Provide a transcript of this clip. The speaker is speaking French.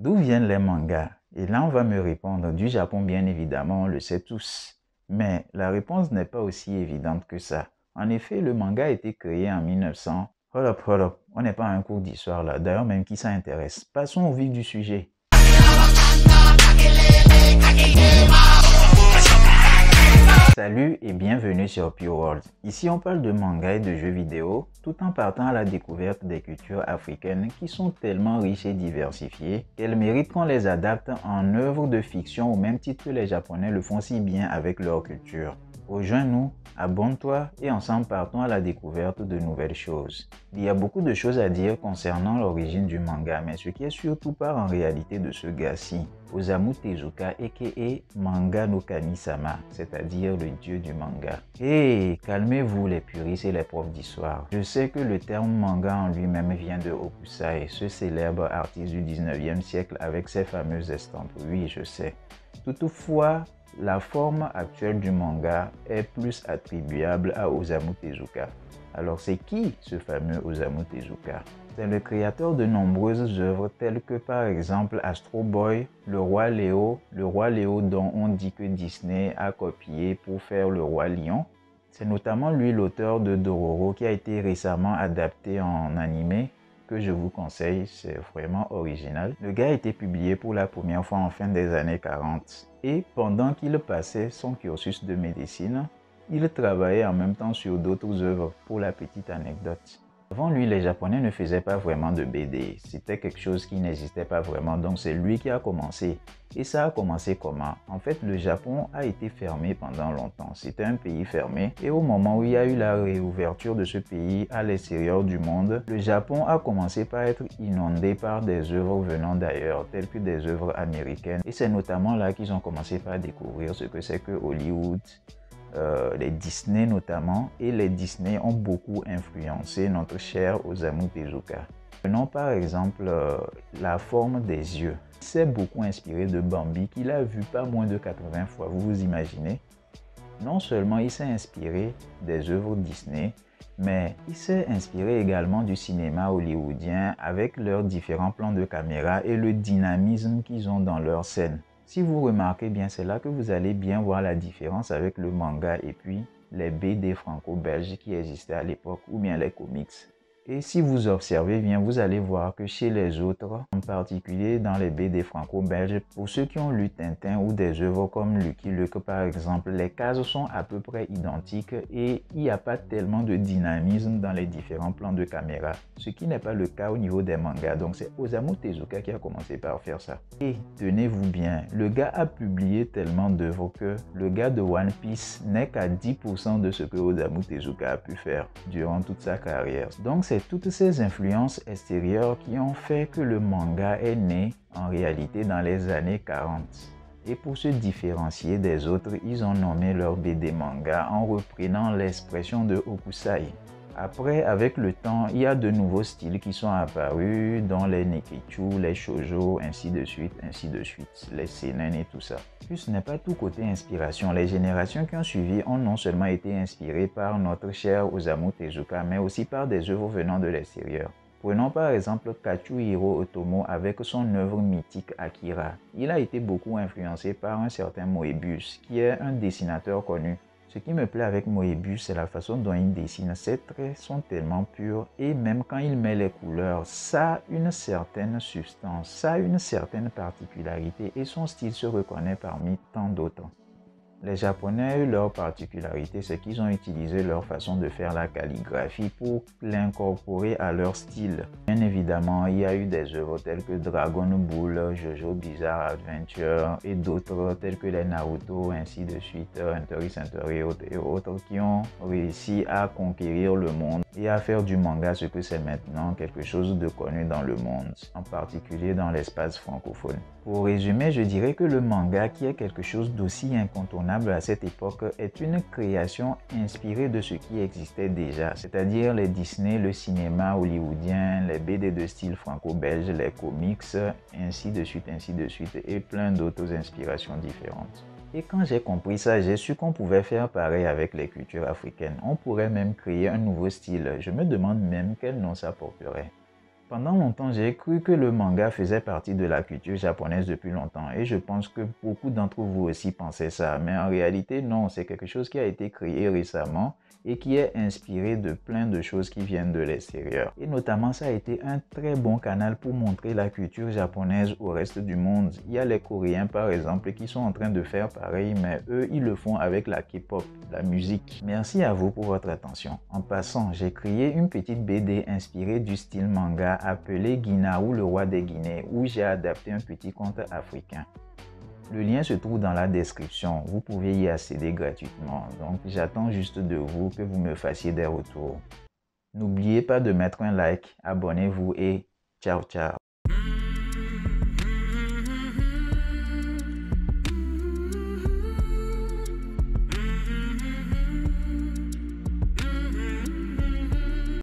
D'où viennent les mangas? Et là, on va me répondre du Japon, bien évidemment, on le sait tous. Mais la réponse n'est pas aussi évidente que ça. En effet, le manga a été créé en 1900. Hold up, on n'est pas à un cours d'histoire là. D'ailleurs, même qui ça intéresse. Passons au vif du sujet. Salut et bienvenue sur Pure World. Ici on parle de manga et de jeux vidéo tout en partant à la découverte des cultures africaines qui sont tellement riches et diversifiées qu'elles méritent qu'on les adapte en œuvres de fiction au même titre que les Japonais le font si bien avec leur culture. Rejoins-nous, abonne-toi et ensemble partons à la découverte de nouvelles choses. Il y a beaucoup de choses à dire concernant l'origine du manga, mais ce qui est surtout part en réalité de ce gars-ci, Osamu Tezuka aka Manga no Kami-sama, c'est-à-dire le dieu du manga. Hey, calmez-vous les puristes et les profs d'histoire. Je sais que le terme manga en lui-même vient de Hokusai, ce célèbre artiste du 19e siècle avec ses fameuses estampes. Oui, je sais. Toutefois, la forme actuelle du manga est plus attribuable à Osamu Tezuka. Alors c'est qui ce fameux Osamu Tezuka? C'est le créateur de nombreuses œuvres telles que par exemple Astro Boy, le roi Léo dont on dit que Disney a copié pour faire le roi lion. C'est notamment lui l'auteur de Dororo qui a été récemment adapté en animé que je vous conseille, c'est vraiment original. Le gars a été publié pour la première fois en fin des années 40 et pendant qu'il passait son cursus de médecine, il travaillait en même temps sur d'autres œuvres pour la petite anecdote. Avant lui, les Japonais ne faisaient pas vraiment de BD. C'était quelque chose qui n'existait pas vraiment, donc c'est lui qui a commencé. Et ça a commencé comment? En fait, le Japon a été fermé pendant longtemps. C'était un pays fermé. Et au moment où il y a eu la réouverture de ce pays à l'extérieur du monde, le Japon a commencé par être inondé par des œuvres venant d'ailleurs, telles que des œuvres américaines. Et c'est notamment là qu'ils ont commencé par découvrir ce que c'est que Hollywood, les Disney notamment, et les Disney ont beaucoup influencé notre cher Osamu Tezuka. Prenons par exemple la forme des yeux. Il s'est beaucoup inspiré de Bambi qu'il a vu pas moins de 80 fois, vous vous imaginez? Non seulement il s'est inspiré des œuvres Disney, mais il s'est inspiré également du cinéma hollywoodien avec leurs différents plans de caméra et le dynamisme qu'ils ont dans leurs scènes. Si vous remarquez bien, c'est là que vous allez bien voir la différence avec le manga et puis les BD franco-belges qui existaient à l'époque ou bien les comics. Et si vous observez bien, vous allez voir que chez les autres, en particulier dans les BD franco-belges, pour ceux qui ont lu Tintin ou des œuvres comme Lucky Luke par exemple, les cases sont à peu près identiques et il n'y a pas tellement de dynamisme dans les différents plans de caméra, ce qui n'est pas le cas au niveau des mangas. Donc c'est Osamu Tezuka qui a commencé par faire ça. Et tenez-vous bien, le gars a publié tellement d'œuvres que le gars de One Piece n'est qu'à 10% de ce que Osamu Tezuka a pu faire durant toute sa carrière. Donc c'est toutes ces influences extérieures qui ont fait que le manga est né en réalité dans les années 40. Et pour se différencier des autres, ils ont nommé leur BD manga en reprenant l'expression de Hokusai. Après, avec le temps, il y a de nouveaux styles qui sont apparus, dont les Nekichu, les Shoujo, ainsi de suite, les Seinen et tout ça. Puis ce n'est pas tout côté inspiration. Les générations qui ont suivi ont non seulement été inspirées par notre cher Osamu Tezuka, mais aussi par des œuvres venant de l'extérieur. Prenons par exemple Katsuhiro Otomo avec son œuvre mythique Akira. Il a été beaucoup influencé par un certain Moebius, qui est un dessinateur connu. Ce qui me plaît avec Moebius, c'est la façon dont il dessine. Ses traits sont tellement purs et même quand il met les couleurs, ça a une certaine substance, ça a une certaine particularité et son style se reconnaît parmi tant d'autres. Les Japonais ont eu leur particularité, c'est qu'ils ont utilisé leur façon de faire la calligraphie pour l'incorporer à leur style. Bien évidemment, il y a eu des œuvres telles que Dragon Ball, Jojo Bizarre Adventure et d'autres telles que les Naruto, ainsi de suite, Hunter x Hunter et autres qui ont réussi à conquérir le monde et à faire du manga ce que c'est maintenant, quelque chose de connu dans le monde, en particulier dans l'espace francophone. Pour résumer, je dirais que le manga, qui est quelque chose d'aussi incontournable à cette époque, est une création inspirée de ce qui existait déjà, c'est-à-dire les Disney, le cinéma hollywoodien, les BD de style franco-belge, les comics, ainsi de suite, et plein d'autres inspirations différentes. Et quand j'ai compris ça, j'ai su qu'on pouvait faire pareil avec les cultures africaines. On pourrait même créer un nouveau style. Je me demande même quel nom ça porterait. Pendant longtemps, j'ai cru que le manga faisait partie de la culture japonaise depuis longtemps et je pense que beaucoup d'entre vous aussi pensaient ça. Mais en réalité, non, c'est quelque chose qui a été créé récemment et qui est inspiré de plein de choses qui viennent de l'extérieur. Et notamment, ça a été un très bon canal pour montrer la culture japonaise au reste du monde. Il y a les Coréens par exemple qui sont en train de faire pareil, mais eux, ils le font avec la K-pop, la musique. Merci à vous pour votre attention. En passant, j'ai créé une petite BD inspirée du style manga appelé Guinaou, le roi des Guinées, où j'ai adapté un petit conte africain. Le lien se trouve dans la description, vous pouvez y accéder gratuitement, donc j'attends juste de vous que vous me fassiez des retours. N'oubliez pas de mettre un like, abonnez-vous et ciao ciao.